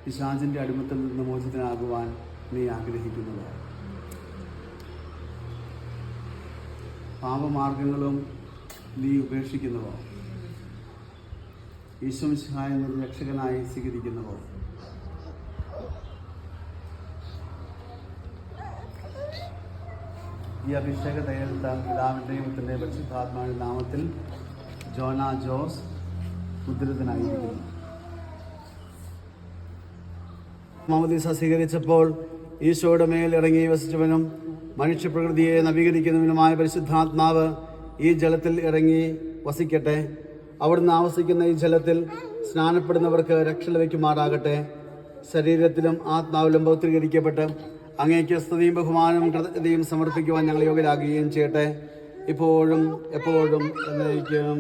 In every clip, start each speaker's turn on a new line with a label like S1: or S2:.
S1: പിശാചിൻ്റെ അടിമത്തിൽ നിന്ന് മോചിതനാകുവാൻ നീ ആഗ്രഹിക്കുന്നത്? പാപമാർഗങ്ങളും നീ ഉപേക്ഷിക്കുന്നുവോ? ഈശോ മിശിഹായെ രക്ഷകനായി സ്വീകരിക്കുന്നുവോ? ഈ അഭിഷേക തയ്യൽത്ത പിതാവിൻ്റെയും പുത്രൻ്റെയും പരിശുദ്ധാത്മാവിൻ്റെ നാമത്തിൽ ജോന ജോസ് മുദ്രിതനായിരിക്കുന്നു. മാമോദീസ സ്വീകരിച്ചപ്പോൾ ഈശോയുടെ മേൽ ഇറങ്ങി വസിച്ചവനും മനുഷ്യപ്രകൃതിയെ നവീകരിക്കുന്നവനുമായ പരിശുദ്ധാത്മാവ് ഈ ജലത്തിൽ ഇറങ്ങി വസിക്കട്ടെ. അവിടുന്ന് ആവസിക്കുന്ന ഈ ജലത്തിൽ സ്നാനപ്പെടുന്നവർക്ക് രക്ഷ ലഭിക്കുമാറാകട്ടെ. ശരീരത്തിലും ആത്മാവിലും പൗത്രീകരിക്കപ്പെട്ട് അങ്ങേക്ക് സ്തുതിയും ബഹുമാനവും കൃതജ്ഞതയും സമർപ്പിക്കുവാൻ ഞങ്ങൾ യോഗ്യരാകുകയും ചെയ്യട്ടെ, ഇപ്പോഴും എപ്പോഴും എന്നേക്കും.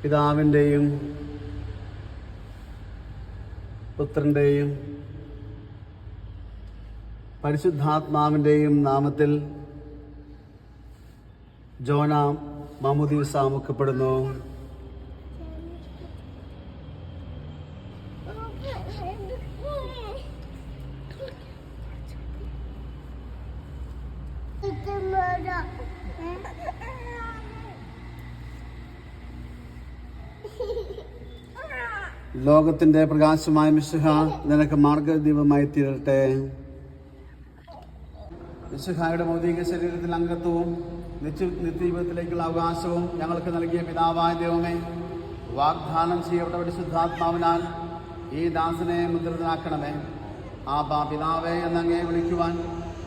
S1: പിതാവിൻ്റെയും പുത്രൻ്റെയും പരിശുദ്ധാത്മാവിൻ്റെയും നാമത്തിൽ ജോന മാമോദീസ മുക്കപ്പെടുന്നു. ലോകത്തിന്റെ പ്രകാശമായ മിശിഹ നിനക്ക് മാർഗദീപമായി തീരട്ടെ. മിശിഹായുടെ ഭൗതിക ശരീരത്തിൽ അംഗത്വവും നിത്യജീവിതത്തിലേക്കുള്ള അവകാശവും ഞങ്ങൾക്ക് നൽകിയ പിതാവായ ദൈവമേ, വാഗ്ദാനം ചെയ്യപ്പെട്ട പരിശുദ്ധാത്മാവിനാൽ ഈ ദാസനെ മുദ്രിതനാക്കണമേ. ആബാ പിതാവേ എന്നങ്ങേ വിളിക്കുവാൻ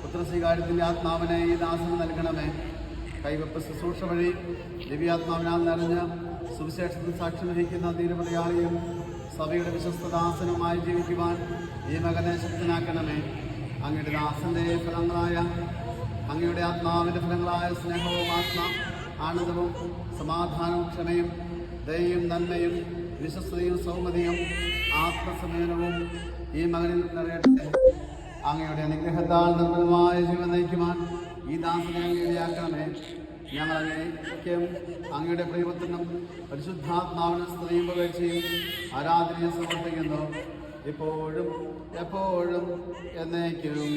S1: പുത്രസ്വീകാര്യത്തിൻ്റെ ആത്മാവിനെ ഈ ദാസന് നൽകണമേ. കൈവപ്പ് ശുശ്രൂഷ വഴി ദിവ്യാത്മാവിനാൽ നിറഞ്ഞ് സുവിശേഷത്തിൽ സാക്ഷ്യം വഹിക്കുന്ന ധീരപ്രയാളിയും സഭയുടെ വിശ്വസ്തദാസനുമായി ജീവിക്കുവാൻ ഈ മകനെ ശക്തനാക്കണമേ. അങ്ങയുടെ ദാസന്റെ ഫലങ്ങളായ അങ്ങയുടെ ആത്മാവിൻ്റെ ഫലങ്ങളായ സ്നേഹവും ആനന്ദവും സമാധാനവും ക്ഷമയും ദയയും നന്മയും വിശ്വസ്തയും സൗമ്യതയും ആത്മസമയനവും ഈ മകനിൽ നിറയട്ടെ. അങ്ങയുടെ അനുഗ്രഹത്താൽ നിർമ്മലമായ ജീവൻ നയിക്കുവാൻ ഈ ദാസനെ അങ്ങനെയാക്കണമേ. ഞങ്ങൾ അങ്ങേക്കും അങ്ങയുടെ പ്രിയപുത്രനും പരിശുദ്ധാത്മാവിനും സ്തുതിയും പുകഴ്ചയും ആരാധനയും സമർപ്പിക്കുന്നു, ഇപ്പോഴും എപ്പോഴും എന്നേക്കും.